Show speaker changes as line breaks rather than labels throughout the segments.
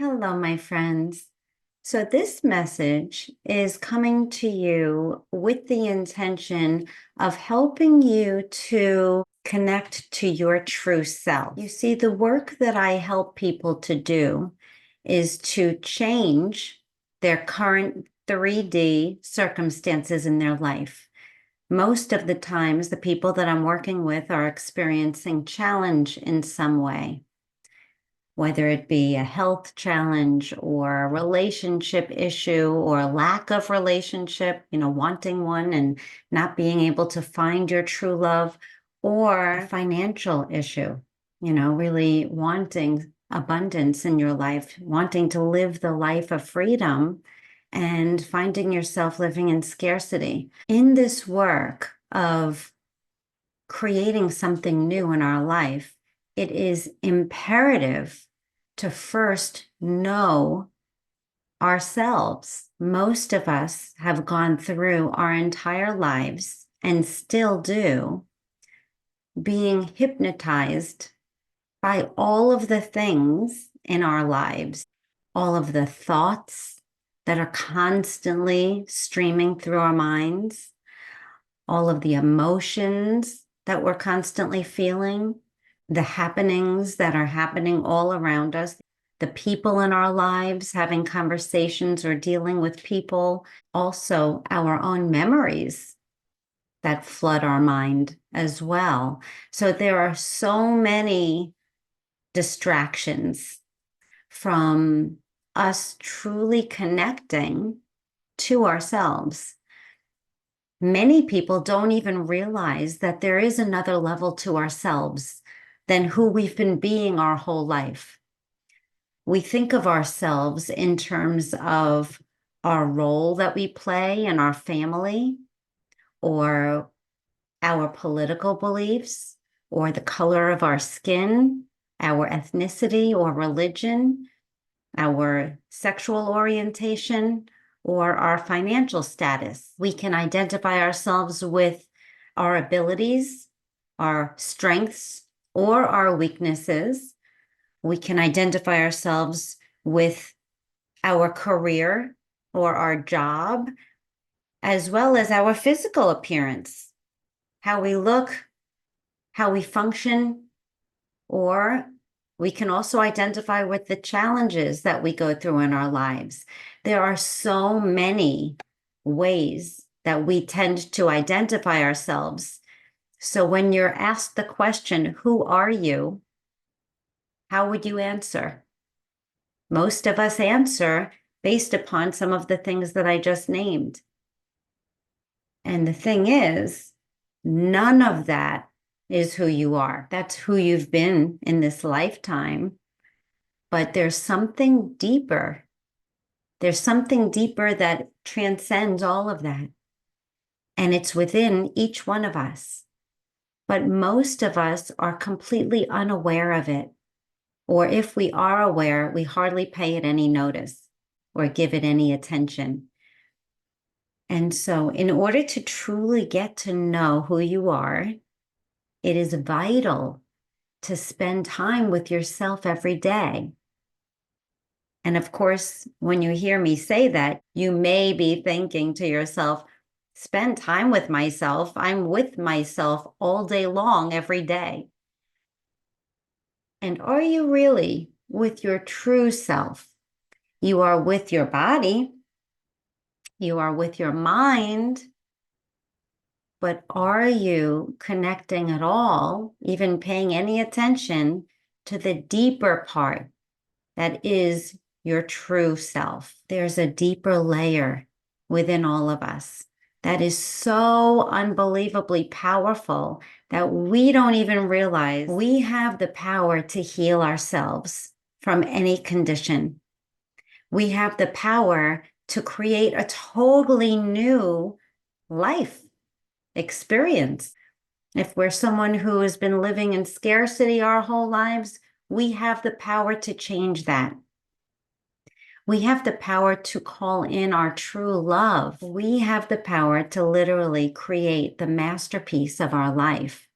Hello, my friends. So, this message is coming to you with the intention of helping you to connect to your true self. You see, the work that I help people to do is to change their current 3D circumstances in their life. Most of the times, the people that I'm working with are experiencing challenge in some way, whether it be a health challenge or a relationship issue or a lack of relationship, wanting one and not being able to find your true love, or a financial issue, really wanting abundance in your life, wanting to live the life of freedom and finding yourself living in scarcity. In this work of creating something new in our life, it is imperative to first know ourselves. Most of us have gone through our entire lives and still do, being hypnotized by all of the things in our lives, all of the thoughts that are constantly streaming through our minds, all of the emotions that we're constantly feeling, the happenings that are happening all around us, the people in our lives, having conversations or dealing with people, also our own memories that flood our mind as well. So there are so many distractions from us truly connecting to ourselves. Many people don't even realize that there is another level to ourselves than who we've been being our whole life. We think of ourselves in terms of our role that we play in our family, or our political beliefs, or the color of our skin, our ethnicity or religion, our sexual orientation, or our financial status. We can identify ourselves with our abilities, our strengths, or our weaknesses. We can identify ourselves with our career or our job, as well as our physical appearance, how we look, how we function, or we can also identify with the challenges that we go through in our lives. There are so many ways that we tend to identify ourselves. So when you're asked the question, who are you? How would you answer? Most of us answer based upon some of the things that I just named. And the thing is, none of that is who you are. That's who you've been in this lifetime. But there's something deeper. There's something deeper that transcends all of that. And it's within each one of us. But most of us are completely unaware of it. Or if we are aware, we hardly pay it any notice or give it any attention. And so in order to truly get to know who you are, it is vital to spend time with yourself every day. And of course, when you hear me say that, you may be thinking to yourself, spend time with myself. I'm with myself all day long, every day. And are you really with your true self? You are with your body. You are with your mind. But are you connecting at all, even paying any attention to the deeper part that is your true self? There's a deeper layer within all of us that is so unbelievably powerful that we don't even realize we have the power to heal ourselves from any condition. We have the power to create a totally new life experience. If we're someone who has been living in scarcity our whole lives, we have the power to change that. We have the power to call in our true love. We have the power to literally create the masterpiece of our life.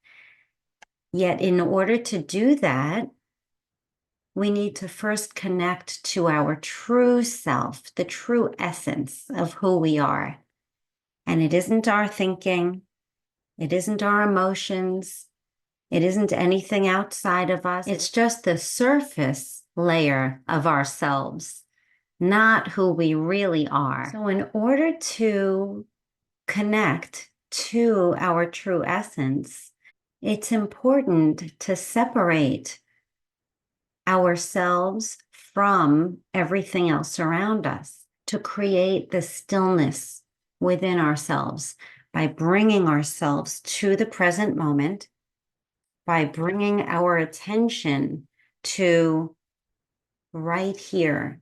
Yet in order to do that, we need to first connect to our true self, the true essence of who we are. And it isn't our thinking, it isn't our emotions, it isn't anything outside of us. It's just the surface layer of ourselves, not who we really are. So in order to connect to our true essence, it's important to separate ourselves from everything else around us, to create the stillness within ourselves by bringing ourselves to the present moment, by bringing our attention to right here,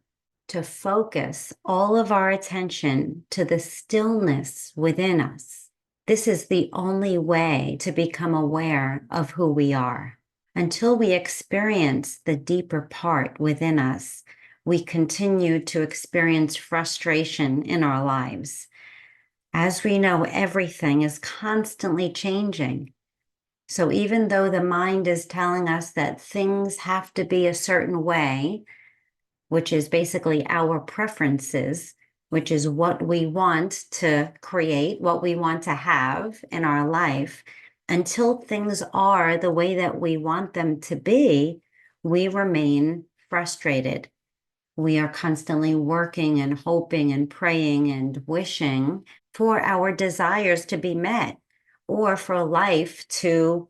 to focus all of our attention to the stillness within us. This is the only way to become aware of who we are. Until we experience the deeper part within us, we continue to experience frustration in our lives. As we know, everything is constantly changing. So even though the mind is telling us that things have to be a certain way, which is basically our preferences, which is what we want to create, what we want to have in our life, until things are the way that we want them to be, we remain frustrated. We are constantly working and hoping and praying and wishing for our desires to be met or for life to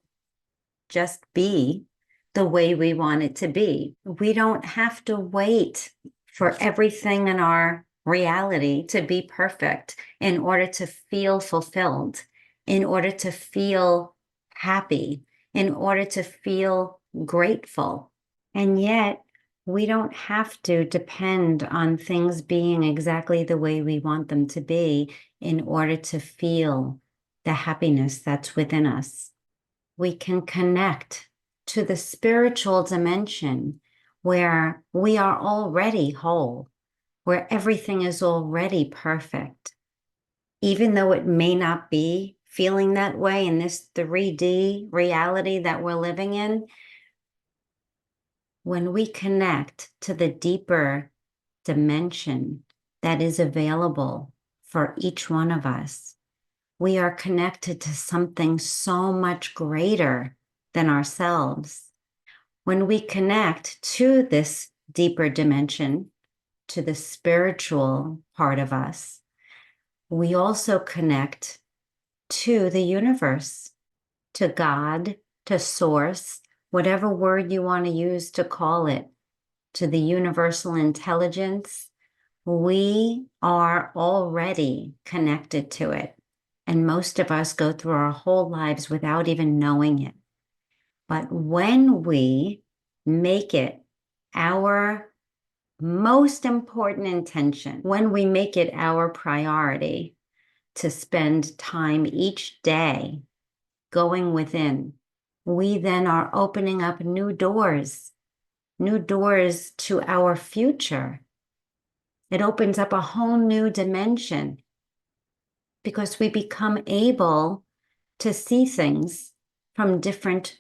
just be the way we want it to be. We don't have to wait for everything in our reality to be perfect in order to feel fulfilled, in order to feel happy, in order to feel grateful. And yet, we don't have to depend on things being exactly the way we want them to be in order to feel the happiness that's within us. We can connect to the spiritual dimension where we are already whole, where everything is already perfect. Even though it may not be feeling that way in this 3D reality that we're living in, when we connect to the deeper dimension that is available for each one of us, we are connected to something so much greater than ourselves. When we connect to this deeper dimension, to the spiritual part of us, we also connect to the universe, to God, to Source, whatever word you want to use to call it, to the universal intelligence. We are already connected to it. And most of us go through our whole lives without even knowing it. But when we make it our most important intention, when we make it our priority to spend time each day going within, we then are opening up new doors to our future. It opens up a whole new dimension because we become able to see things from different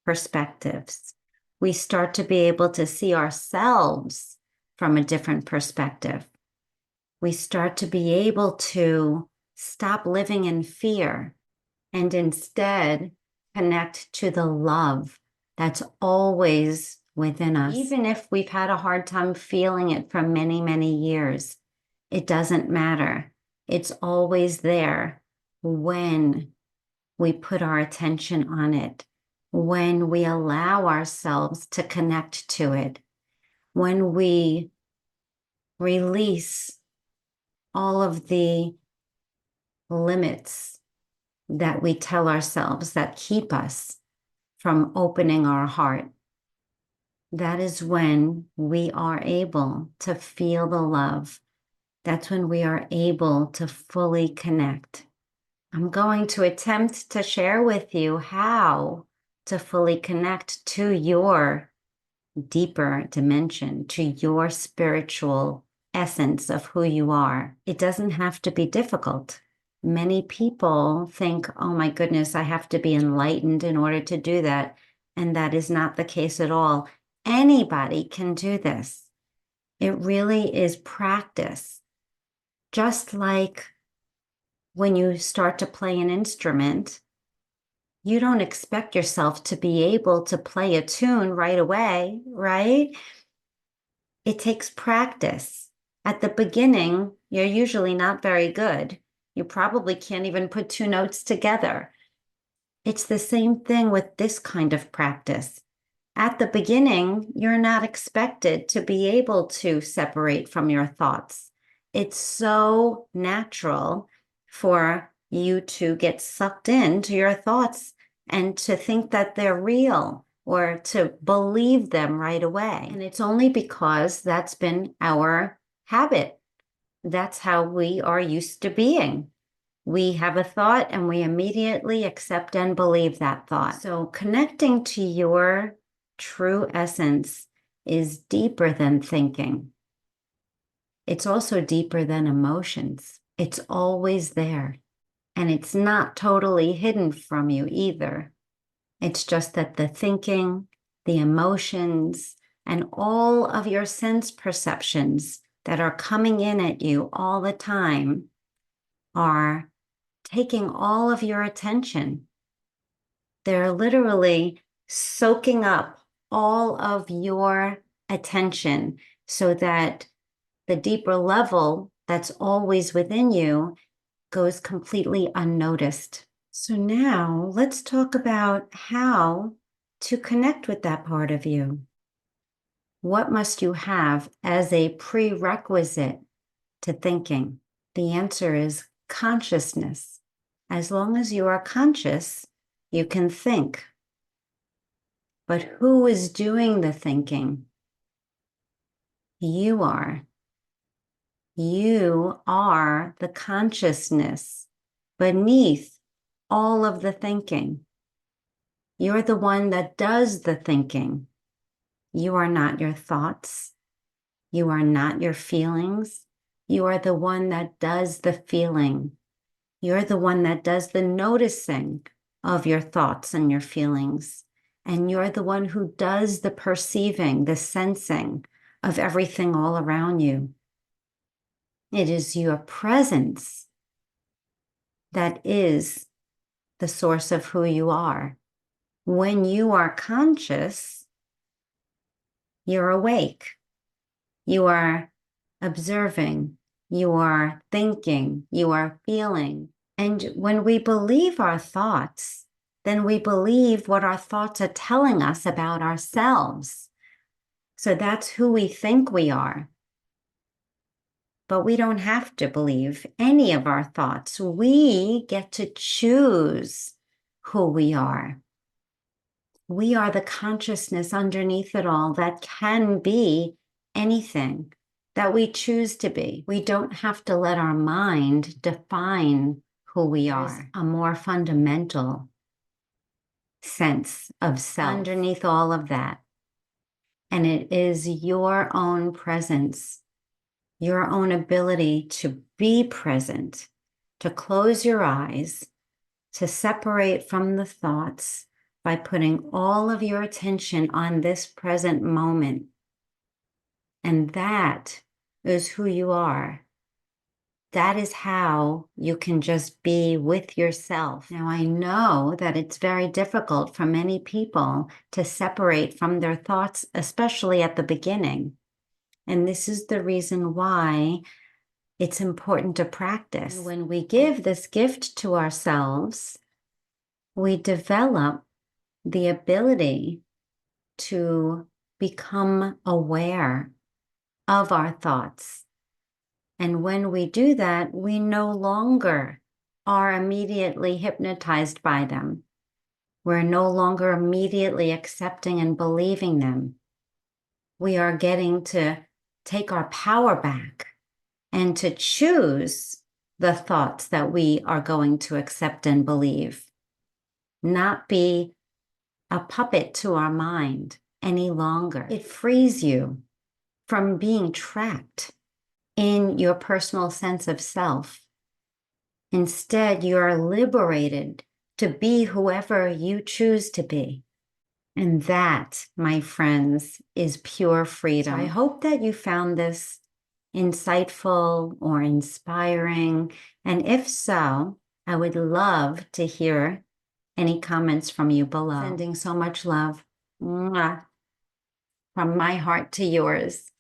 perspectives. We start to be able to see ourselves from a different perspective. We start to be able to stop living in fear and instead connect to the love that's always within us. Even if we've had a hard time feeling it for many, many years, it doesn't matter. It's always there when we put our attention on it, when we allow ourselves to connect to it, when we release all of the limits that we tell ourselves that keep us from opening our heart. That is when we are able to feel the love. That's when we are able to fully connect. I'm going to attempt to share with you how to fully connect to your deeper dimension, to your spiritual essence of who you are. It doesn't have to be difficult. Many people think, oh my goodness, I have to be enlightened in order to do that. And that is not the case at all. Anybody can do this. It really is practice. Just like when you start to play an instrument, you don't expect yourself to be able to play a tune right away, right? It takes practice. At the beginning, you're usually not very good. You probably can't even put two notes together. It's the same thing with this kind of practice. At the beginning, you're not expected to be able to separate from your thoughts. It's so natural for you to get sucked into your thoughts and to think that they're real or to believe them right away. And it's only because that's been our habit. That's how we are used to being. We have a thought and we immediately accept and believe that thought. So connecting to your true essence is deeper than thinking. It's also deeper than emotions. It's always there. And it's not totally hidden from you either. It's just that the thinking, the emotions, and all of your sense perceptions that are coming in at you all the time are taking all of your attention. They're literally soaking up all of your attention so that the deeper level that's always within you goes completely unnoticed. So now let's talk about how to connect with that part of you. What must you have as a prerequisite to thinking? The answer is consciousness. As long as you are conscious, you can think. But who is doing the thinking? You are. You are the consciousness beneath all of the thinking. You're the one that does the thinking. You are not your thoughts. You are not your feelings. You are the one that does the feeling. You're the one that does the noticing of your thoughts and your feelings. And you're the one who does the perceiving, the sensing of everything all around you. It is your presence that is the source of who you are. When you are conscious, you're awake. You are observing. You are thinking. You are feeling. And when we believe our thoughts, then we believe what our thoughts are telling us about ourselves. So that's who we think we are. But we don't have to believe any of our thoughts. We get to choose who we are. We are the consciousness underneath it all that can be anything that we choose to be. We don't have to let our mind define who we are. There's a more fundamental sense of self underneath all of that. And it is your own presence, your own ability to be present, to close your eyes, to separate from the thoughts by putting all of your attention on this present moment. And that is who you are. That is how you can just be with yourself. Now, I know that it's very difficult for many people to separate from their thoughts, especially at the beginning. And this is the reason why it's important to practice. And when we give this gift to ourselves, we develop the ability to become aware of our thoughts. And when we do that, we no longer are immediately hypnotized by them. We're no longer immediately accepting and believing them. We are getting to take our power back and to choose the thoughts that we are going to accept and believe, not be a puppet to our mind any longer. It frees you from being trapped in your personal sense of self. Instead, you're liberated to be whoever you choose to be. And that, my friends, is pure freedom. So I hope that you found this insightful or inspiring. And if so, I would love to hear any comments from you below. Sending so much love. Mwah. From my heart to yours.